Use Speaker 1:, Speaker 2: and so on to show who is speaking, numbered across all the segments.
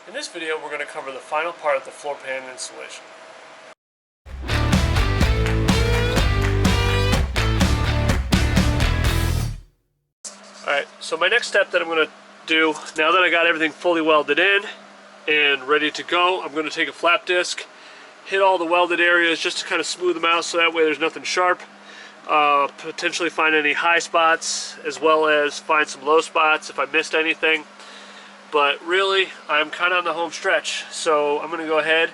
Speaker 1: In this video, we're going to cover the final part of the floor pan installation. Alright, so my next step that I'm going to do, now that I got everything fully welded in and ready to go, I'm going to take a flap disc, hit all the welded areas just to kind of smooth them out so that way there's nothing sharp. Potentially find any high spots as well as find some low spots if I missed anything. But really, I'm kind of on the home stretch, so I'm going to go ahead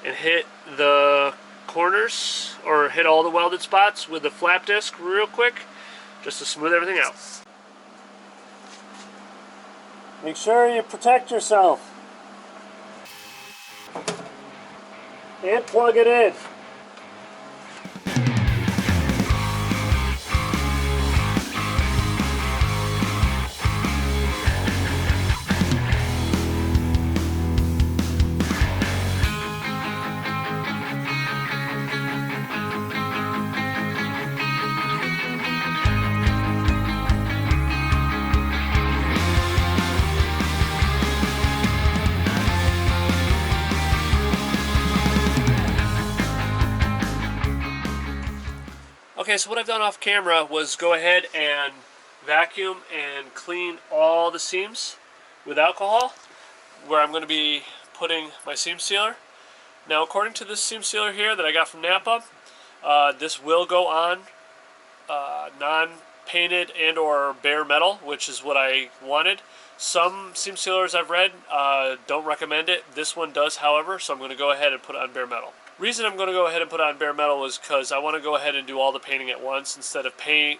Speaker 1: and hit the corners, or hit all the welded spots with the flap disc real quick, just to smooth everything out. Make sure you protect yourself. And plug it in. Okay, so what I've done off camera was go ahead and vacuum and clean all the seams with alcohol, where I'm going to be putting my seam sealer. Now, according to this seam sealer here that I got from Napa, this will go on non-painted and or bare metal, which is what I wanted. Some seam sealers I've read don't recommend it. This one does, however, so I'm going to go ahead and put it on bare metal. Reason I'm going to go ahead and put on bare metal is because I want to go ahead and do all the painting at once instead of paint,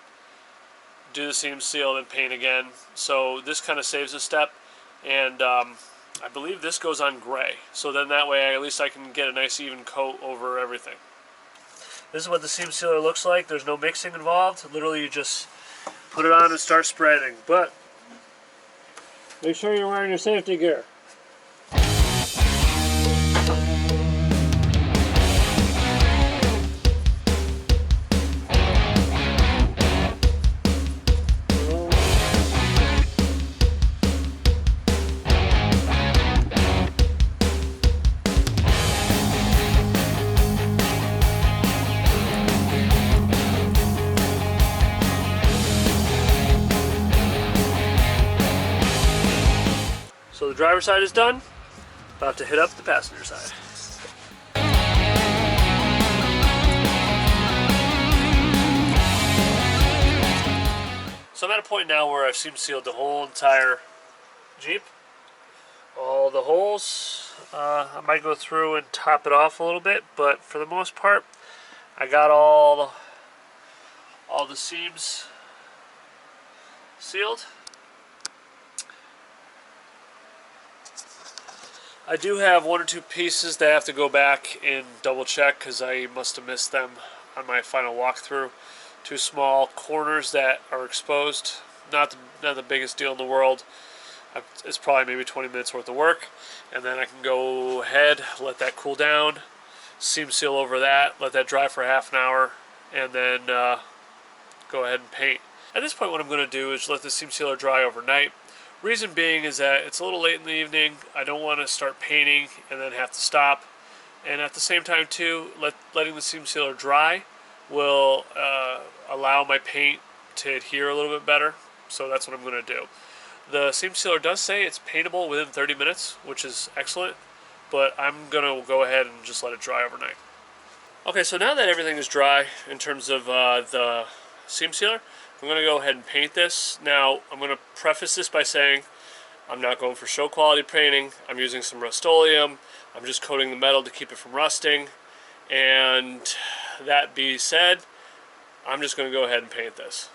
Speaker 1: do the seam seal, then paint again. So this kind of saves a step, and I believe this goes on gray. So then that way at least I can get a nice even coat over everything. This is what the seam sealer looks like. There's no mixing involved. Literally you just put it on and start spreading. But make sure you're wearing your safety gear. So the driver's side is done. About to hit up the passenger side. So I'm at a point now where I've seam sealed the whole entire Jeep. All the holes. I might go through and top it off a little bit, but for the most part, I got all the seams sealed. I do have one or two pieces that I have to go back and double check because I must have missed them on my final walkthrough. Two small corners that are exposed. Not the biggest deal in the world. It's probably maybe 20 minutes worth of work. And then I can go ahead, let that cool down, seam seal over that, let that dry for half an hour, and then go ahead and paint. At this point what I'm going to do is let the seam sealer dry overnight. Reason being is that it's a little late in the evening. I don't want to start painting and then have to stop. And at the same time too, letting the seam sealer dry will allow my paint to adhere a little bit better. So that's what I'm going to do. The seam sealer does say it's paintable within 30 minutes, which is excellent. But I'm going to go ahead and just let it dry overnight. Okay, so now that everything is dry in terms of the seam sealer, I'm going to go ahead and paint this. Now, I'm going to preface this by saying I'm not going for show quality painting. I'm using some Rust-Oleum. I'm just coating the metal to keep it from rusting. And that being said, I'm just going to go ahead and paint this.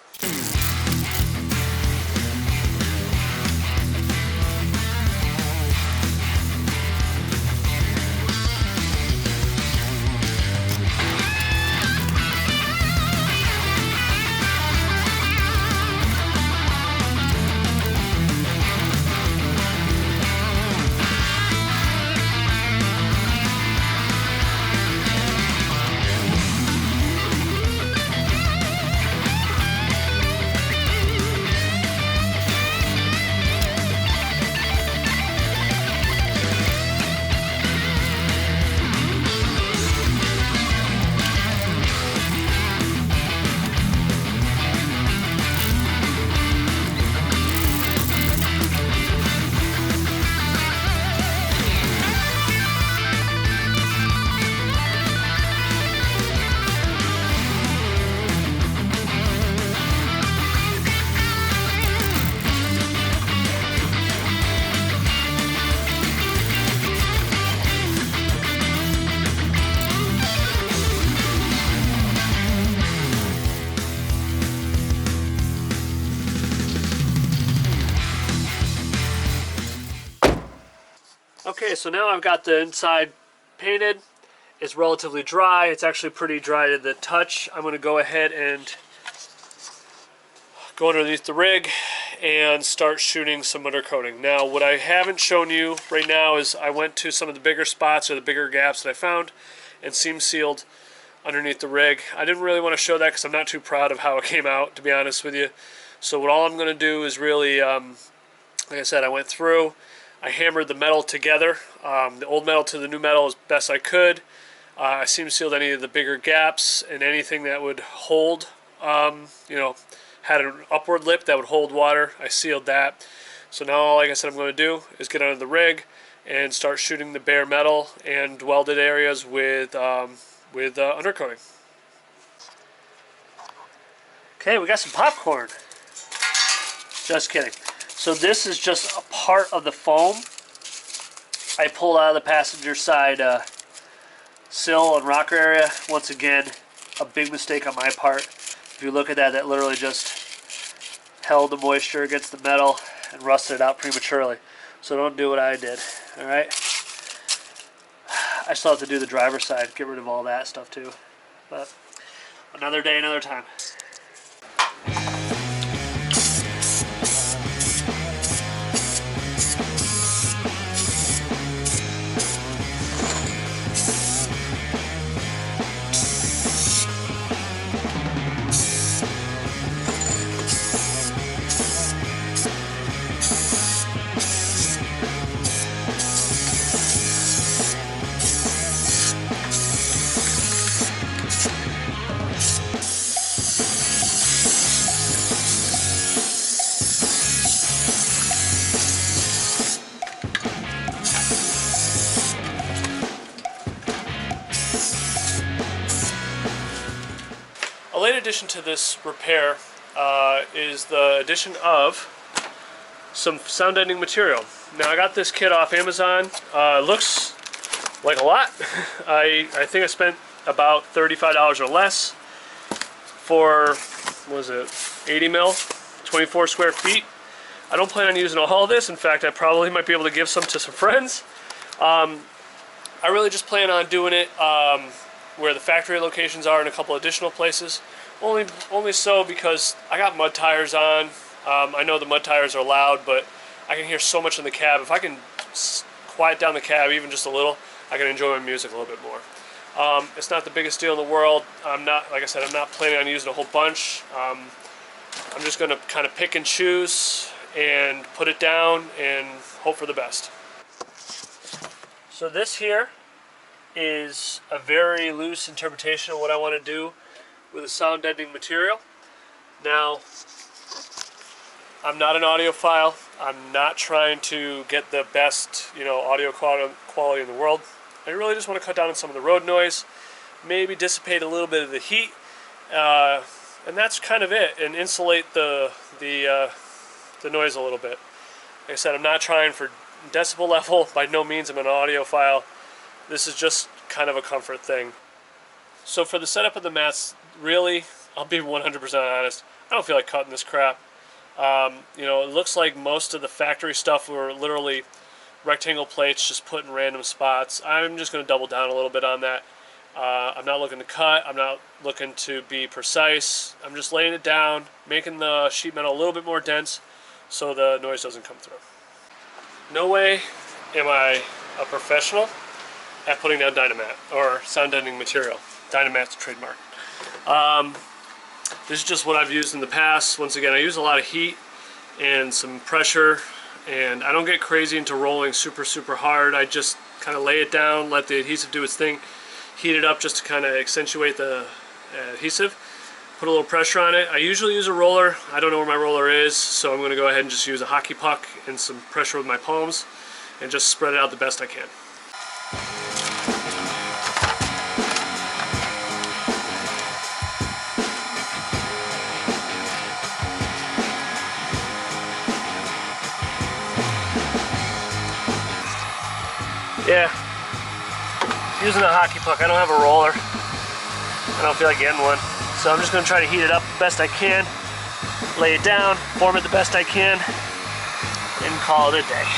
Speaker 1: Okay, so now I've got the inside painted. It's relatively dry. It's actually pretty dry to the touch. I'm going to go ahead and go underneath the rig and start shooting some undercoating. Now, what I haven't shown you right now is I went to some of the bigger spots or the bigger gaps that I found and seam sealed underneath the rig. I didn't really want to show that because I'm not too proud of how it came out, to be honest with you. So what all I'm going to do is really, like I said, I went through, I hammered the metal together, the old metal to the new metal as best I could. I seam sealed any of the bigger gaps and anything that would hold, you know, had an upward lip that would hold water. I sealed that. So now, like I said, I'm going to do is get under the rig and start shooting the bare metal and welded areas with undercoating. Okay, we got some popcorn. Just kidding. So this is just a part of the foam I pulled out of the passenger side sill and rocker area. Once again, a big mistake on my part. If you look at that, that literally just held the moisture against the metal and rusted it out prematurely. So don't do what I did, alright? I still have to do the driver's side, get rid of all that stuff too. But another day, another time. A late addition to this repair is the addition of some sound deadening material. Now I got this kit off Amazon. It looks like a lot. I think I spent about $35 or less for, what was it, 80 mil, 24 square feet. I don't plan on using all of this. In fact, I probably might be able to give some to some friends. I really just plan on doing it where the factory locations are in a couple additional places. Only so because I got mud tires on. I know the mud tires are loud, but I can hear so much in the cab. If I can quiet down the cab even just a little, I can enjoy my music a little bit more. It's not the biggest deal in the world. I'm not, like I said, I'm not planning on using a whole bunch. I'm just going to kind of pick and choose and put it down and hope for the best. So this here is a very loose interpretation of what I want to do with a sound deadening material. Now, I'm not an audiophile. I'm not trying to get the best, audio quality in the world. I really just want to cut down on some of the road noise, maybe dissipate a little bit of the heat, and that's kind of it, and insulate the noise a little bit. Like I said, I'm not trying for decibel level. By no means am I an audiophile. This is just kind of a comfort thing. So for the setup of the mats, really, I'll be 100% honest, I don't feel like cutting this crap. It looks like most of the factory stuff were literally rectangle plates just put in random spots. I'm just going to double down a little bit on that. I'm not looking to cut. I'm not looking to be precise. I'm just laying it down, making the sheet metal a little bit more dense so the noise doesn't come through. No way am I a professional at putting down Dynamat or sound deadening material. Dynamat's trademark. This is just what I've used in the past. Once again, I use a lot of heat and some pressure, and I don't get crazy into rolling super hard. I just kind of lay it down, let the adhesive do its thing, heat it up just to kind of accentuate the adhesive, put a little pressure on it. I usually use a roller. I don't know where my roller is, so I'm going to go ahead and just use a hockey puck and some pressure with my palms and just spread it out the best I can. Yeah, using a hockey puck. I don't have a roller. I don't feel like getting one. So I'm just going to try to heat it up the best I can, lay it down, form it the best I can, and call it a day.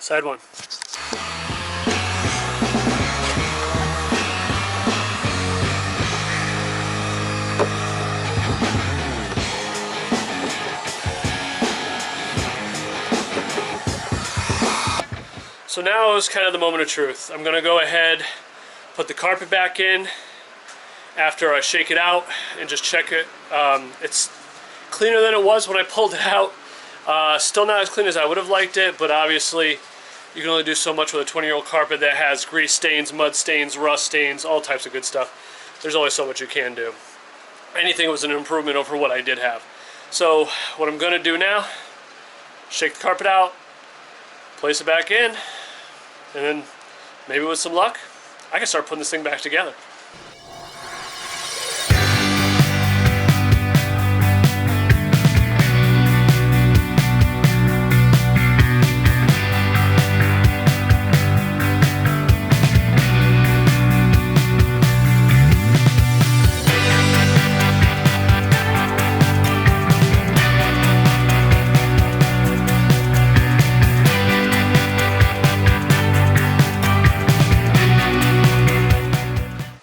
Speaker 1: Side one. So now is kind of the moment of truth. I'm gonna go ahead, put the carpet back in after I shake it out and just check it. It's cleaner than it was when I pulled it out. Still not as clean as I would have liked it, but obviously you can only do so much with a 20-year-old carpet that has grease stains, mud stains, rust stains, all types of good stuff. There's only so much you can do. Anything was an improvement over what I did have. So what I'm gonna do now, shake the carpet out, place it back in, and then maybe with some luck, I can start putting this thing back together.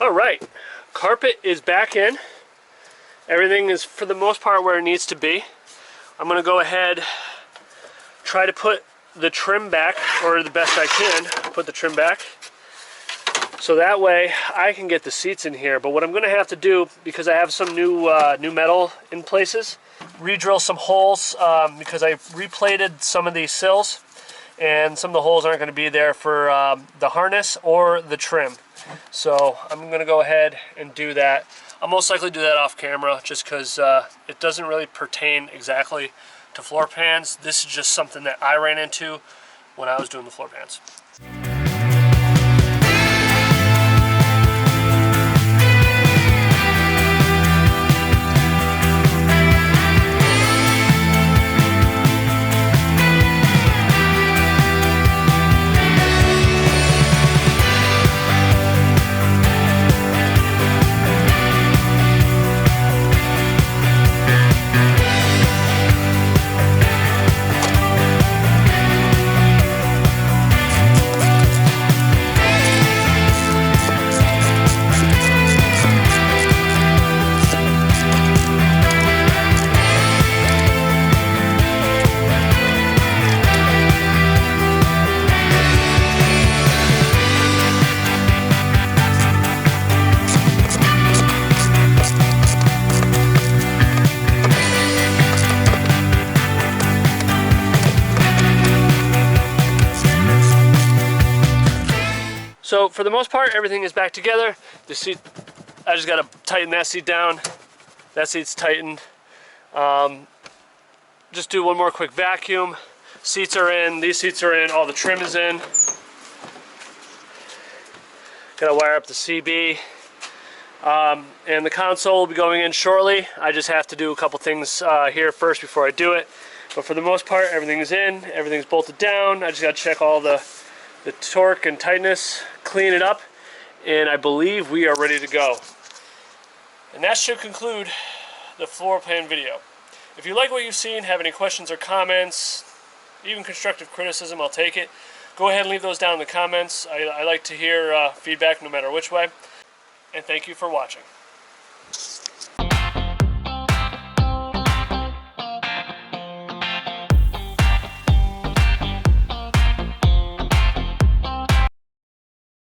Speaker 1: Alright, carpet is back in. Everything is for the most part where it needs to be. I'm going to go ahead, try to put the trim back, or the best I can, put the trim back. So that way I can get the seats in here. But what I'm going to have to do, because I have some new metal in places, re-drill some holes because I replated some of these sills. And some of the holes aren't going to be there for the harness or the trim. So I'm going to go ahead and do that. I'll most likely do that off camera just because it doesn't really pertain exactly to floor pans. This is just something that I ran into when I was doing the floor pans. So for the most part, everything is back together. The seat, I just gotta tighten that seat down. That seat's tightened. Just do one more quick vacuum. Seats are in, these seats are in, all the trim is in. Gotta wire up the CB. And the console will be going in shortly. I just have to do a couple things here first before I do it. But for the most part, everything is in, everything's bolted down. I just gotta check all the torque and tightness, clean it up, and I believe we are ready to go. And that should conclude the floor plan video. If you like what you've seen, have any questions or comments, even constructive criticism, I'll take it. Go ahead and leave those down in the comments. I like to hear feedback no matter which way. And thank you for watching.